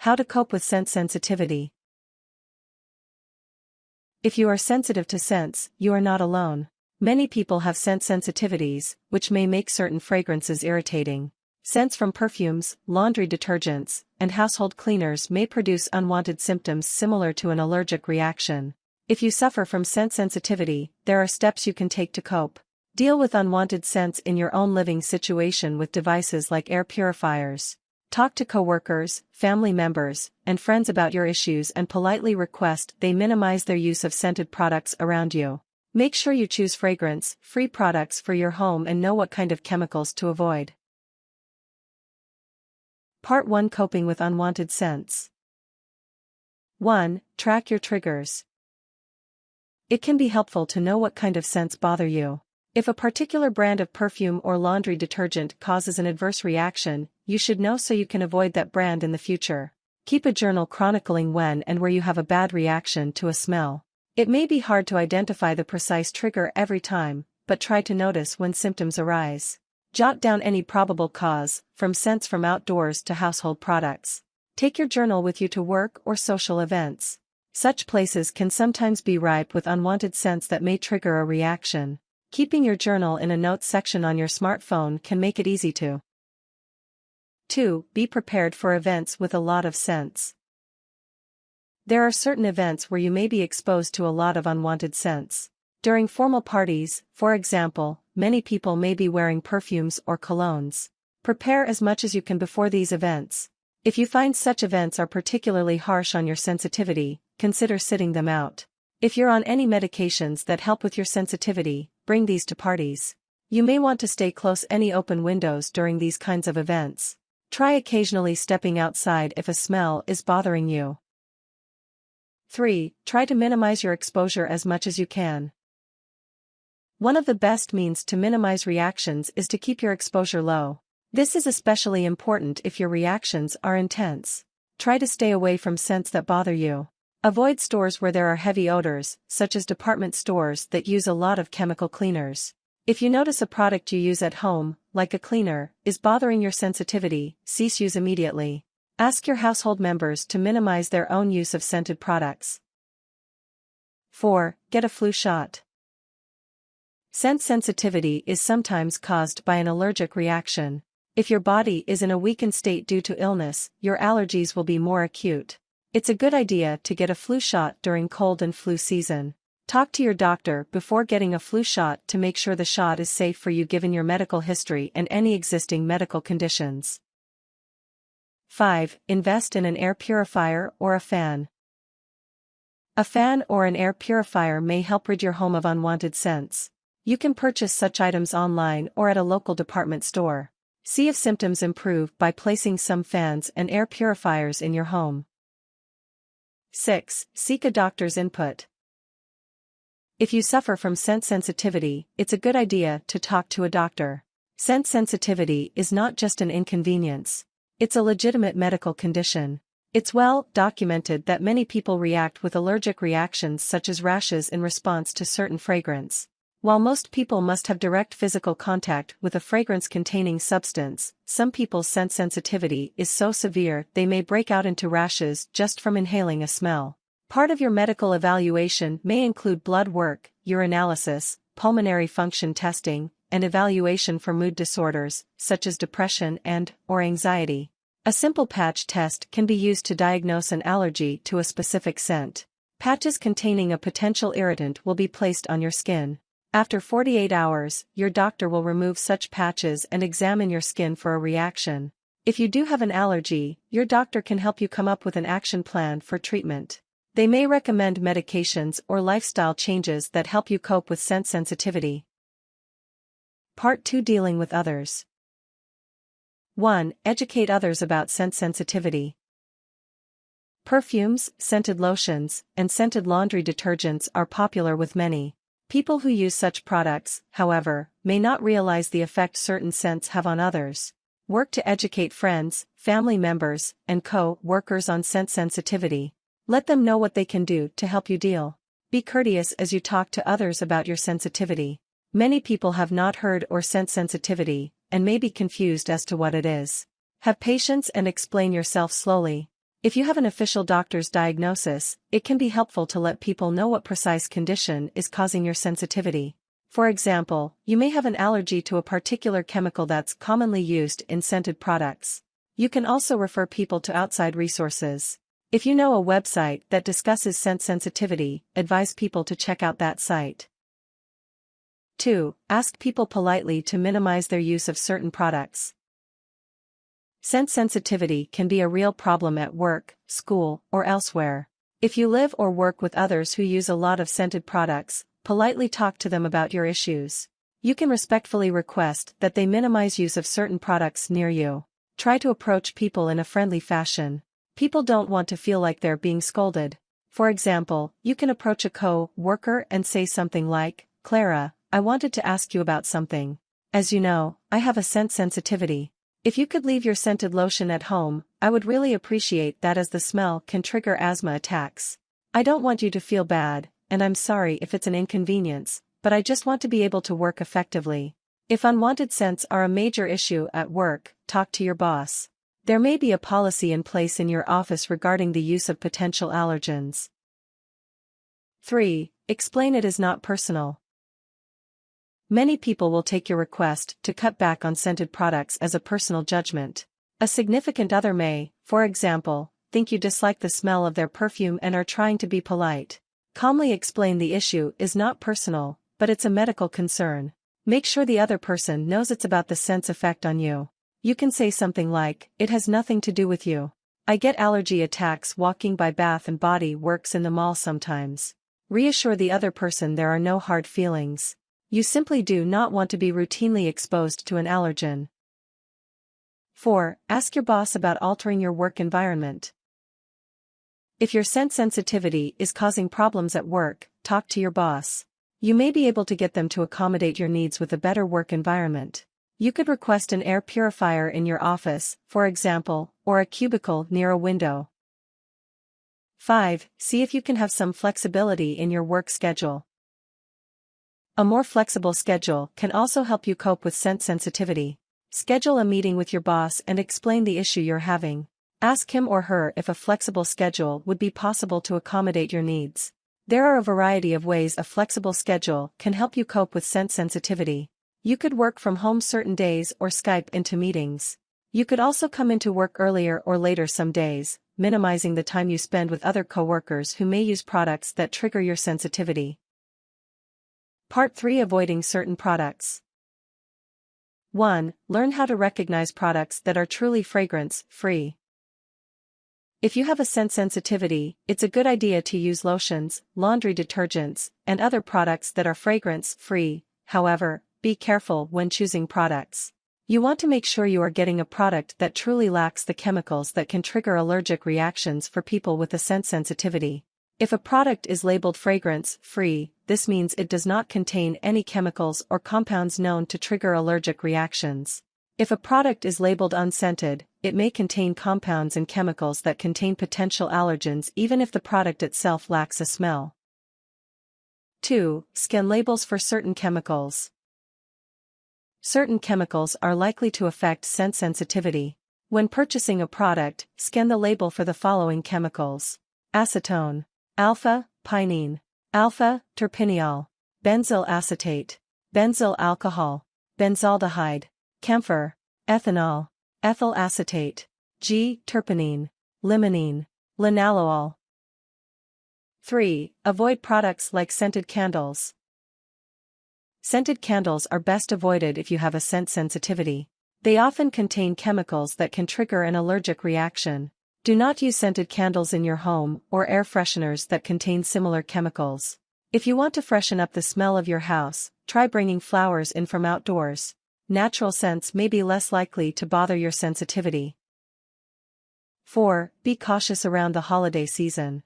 How to cope with scent sensitivity. If you are sensitive to scents, you are not alone. Many people have scent sensitivities, which may make certain fragrances irritating. Scents from perfumes, laundry detergents, and household cleaners may produce unwanted symptoms similar to an allergic reaction. If you suffer from scent sensitivity, there are steps you can take to cope. Deal with unwanted scents in your own living situation with devices like air purifiers. Talk to coworkers, family members, and friends about your issues and politely request they minimize their use of scented products around you. Make sure you choose fragrance-free products for your home and know what kind of chemicals to avoid. Part 1: Coping with Unwanted Scents. 1. Track your triggers. It can be helpful to know what kind of scents bother you. If a particular brand of perfume or laundry detergent causes an adverse reaction, you should know so you can avoid that brand in the future. Keep a journal chronicling when and where you have a bad reaction to a smell. It may be hard to identify the precise trigger every time, but try to notice when symptoms arise. Jot down any probable cause, from scents from outdoors to household products. Take your journal with you to work or social events. Such places can sometimes be ripe with unwanted scents that may trigger a reaction. Keeping your journal in a notes section on your smartphone can make it easy to. 2. Be prepared for events with a lot of scents. There are certain events where you may be exposed to a lot of unwanted scents. During formal parties, for example, many people may be wearing perfumes or colognes. Prepare as much as you can before these events. If you find such events are particularly harsh on your sensitivity, consider sitting them out. If you're on any medications that help with your sensitivity, bring these to parties. You may want to stay close any open windows during these kinds of events. Try occasionally stepping outside if a smell is bothering you. 3. Try to minimize your exposure as much as you can. One of the best means to minimize reactions is to keep your exposure low. This is especially important if your reactions are intense. Try to stay away from scents that bother you. Avoid stores where there are heavy odors, such as department stores that use a lot of chemical cleaners. If you notice a product you use at home, like a cleaner, is bothering your sensitivity, cease use immediately. Ask your household members to minimize their own use of scented products. 4. Get a flu shot. Scent sensitivity is sometimes caused by an allergic reaction. If your body is in a weakened state due to illness, your allergies will be more acute. It's a good idea to get a flu shot during cold and flu season. Talk to your doctor before getting a flu shot to make sure the shot is safe for you given your medical history and any existing medical conditions. 5. Invest in an air purifier or a fan. A fan or an air purifier may help rid your home of unwanted scents. You can purchase such items online or at a local department store. See if symptoms improve by placing some fans and air purifiers in your home. 6. Seek a doctor's input. If you suffer from scent sensitivity, it's a good idea to talk to a doctor. Scent sensitivity is not just an inconvenience. It's a legitimate medical condition. It's well documented that many people react with allergic reactions such as rashes in response to certain fragrance. While most people must have direct physical contact with a fragrance-containing substance, some people's scent sensitivity is so severe they may break out into rashes just from inhaling a smell. Part of your medical evaluation may include blood work, urinalysis, pulmonary function testing, and evaluation for mood disorders, such as depression and/or anxiety. A simple patch test can be used to diagnose an allergy to a specific scent. Patches containing a potential irritant will be placed on your skin. After 48 hours, your doctor will remove such patches and examine your skin for a reaction. If you do have an allergy, your doctor can help you come up with an action plan for treatment. They may recommend medications or lifestyle changes that help you cope with scent sensitivity. Part 2: Dealing with others. 1. Educate others about scent sensitivity. Perfumes, scented lotions, and scented laundry detergents are popular with many. People who use such products, however, may not realize the effect certain scents have on others. Work to educate friends, family members, and co-workers on scent sensitivity. Let them know what they can do to help you deal. Be courteous as you talk to others about your sensitivity. Many people have not heard or scent sensitivity, and may be confused as to what it is. Have patience and explain yourself slowly. If you have an official doctor's diagnosis, it can be helpful to let people know what precise condition is causing your sensitivity. For example, you may have an allergy to a particular chemical that's commonly used in scented products. You can also refer people to outside resources. If you know a website that discusses scent sensitivity, advise people to check out that site. 2. Ask people politely to minimize their use of certain products. Scent sensitivity can be a real problem at work, school, or elsewhere. If you live or work with others who use a lot of scented products, politely talk to them about your issues. You can respectfully request that they minimize use of certain products near you. Try to approach people in a friendly fashion. People don't want to feel like they're being scolded. For example, you can approach a co-worker and say something like, "Clara, I wanted to ask you about something. As you know, I have a scent sensitivity. If you could leave your scented lotion at home, I would really appreciate that as the smell can trigger asthma attacks. I don't want you to feel bad, and I'm sorry if it's an inconvenience, but I just want to be able to work effectively." If unwanted scents are a major issue at work, talk to your boss. There may be a policy in place in your office regarding the use of potential allergens. 3. Explain it is not personal. Many people will take your request to cut back on scented products as a personal judgment. A significant other may, for example, think you dislike the smell of their perfume and are trying to be polite. Calmly explain the issue is not personal, but it's a medical concern. Make sure the other person knows it's about the scent's effect on you. You can say something like, "It has nothing to do with you. I get allergy attacks walking by Bath and Body Works in the mall sometimes." Reassure the other person there are no hard feelings. You simply do not want to be routinely exposed to an allergen. 4. Ask your boss about altering your work environment. If your scent sensitivity is causing problems at work, talk to your boss. You may be able to get them to accommodate your needs with a better work environment. You could request an air purifier in your office, for example, or a cubicle near a window. 5. See if you can have some flexibility in your work schedule. A more flexible schedule can also help you cope with scent sensitivity. Schedule a meeting with your boss and explain the issue you're having. Ask him or her if a flexible schedule would be possible to accommodate your needs. There are a variety of ways a flexible schedule can help you cope with scent sensitivity. You could work from home certain days or Skype into meetings. You could also come into work earlier or later some days, minimizing the time you spend with other coworkers who may use products that trigger your sensitivity. Part 3. Avoiding certain products. 1. Learn how to recognize products that are truly fragrance-free. If you have a scent sensitivity, it's a good idea to use lotions, laundry detergents, and other products that are fragrance-free. However, be careful when choosing products. You want to make sure you are getting a product that truly lacks the chemicals that can trigger allergic reactions for people with a scent sensitivity. If a product is labeled fragrance-free, this means it does not contain any chemicals or compounds known to trigger allergic reactions. If a product is labeled unscented, it may contain compounds and chemicals that contain potential allergens even if the product itself lacks a smell. 2. Scan labels for certain chemicals. Certain chemicals are likely to affect scent sensitivity. When purchasing a product, scan the label for the following chemicals: acetone, alpha-pinene, alpha-terpineol, benzyl acetate, benzyl alcohol, benzaldehyde, camphor, ethanol, ethyl acetate, G-terpenine, limonene, linalool. 3. Avoid products like scented candles. Scented candles are best avoided if you have a scent sensitivity. They often contain chemicals that can trigger an allergic reaction. Do not use scented candles in your home or air fresheners that contain similar chemicals. If you want to freshen up the smell of your house, try bringing flowers in from outdoors. Natural scents may be less likely to bother your sensitivity. 4. Be cautious around the holiday season.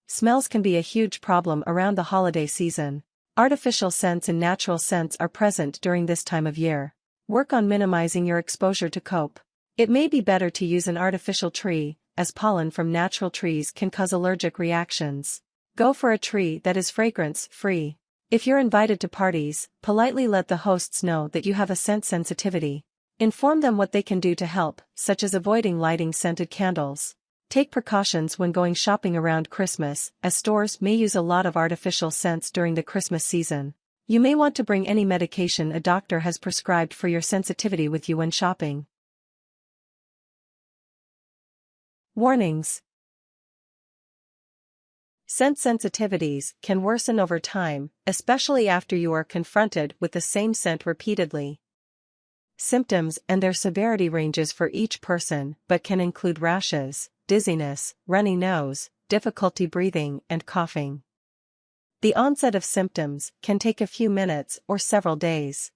Smells can be a huge problem around the holiday season. Artificial scents and natural scents are present during this time of year. Work on minimizing your exposure to cope. It may be better to use an artificial tree, as pollen from natural trees can cause allergic reactions. Go for a tree that is fragrance-free. If you're invited to parties, politely let the hosts know that you have a scent sensitivity. Inform them what they can do to help, such as avoiding lighting scented candles. Take precautions when going shopping around Christmas, as stores may use a lot of artificial scents during the Christmas season. You may want to bring any medication a doctor has prescribed for your sensitivity with you when shopping. Warnings. Scent sensitivities can worsen over time, especially after you are confronted with the same scent repeatedly. Symptoms and their severity ranges for each person but can include rashes, dizziness, runny nose, difficulty breathing, and coughing. The onset of symptoms can take a few minutes or several days.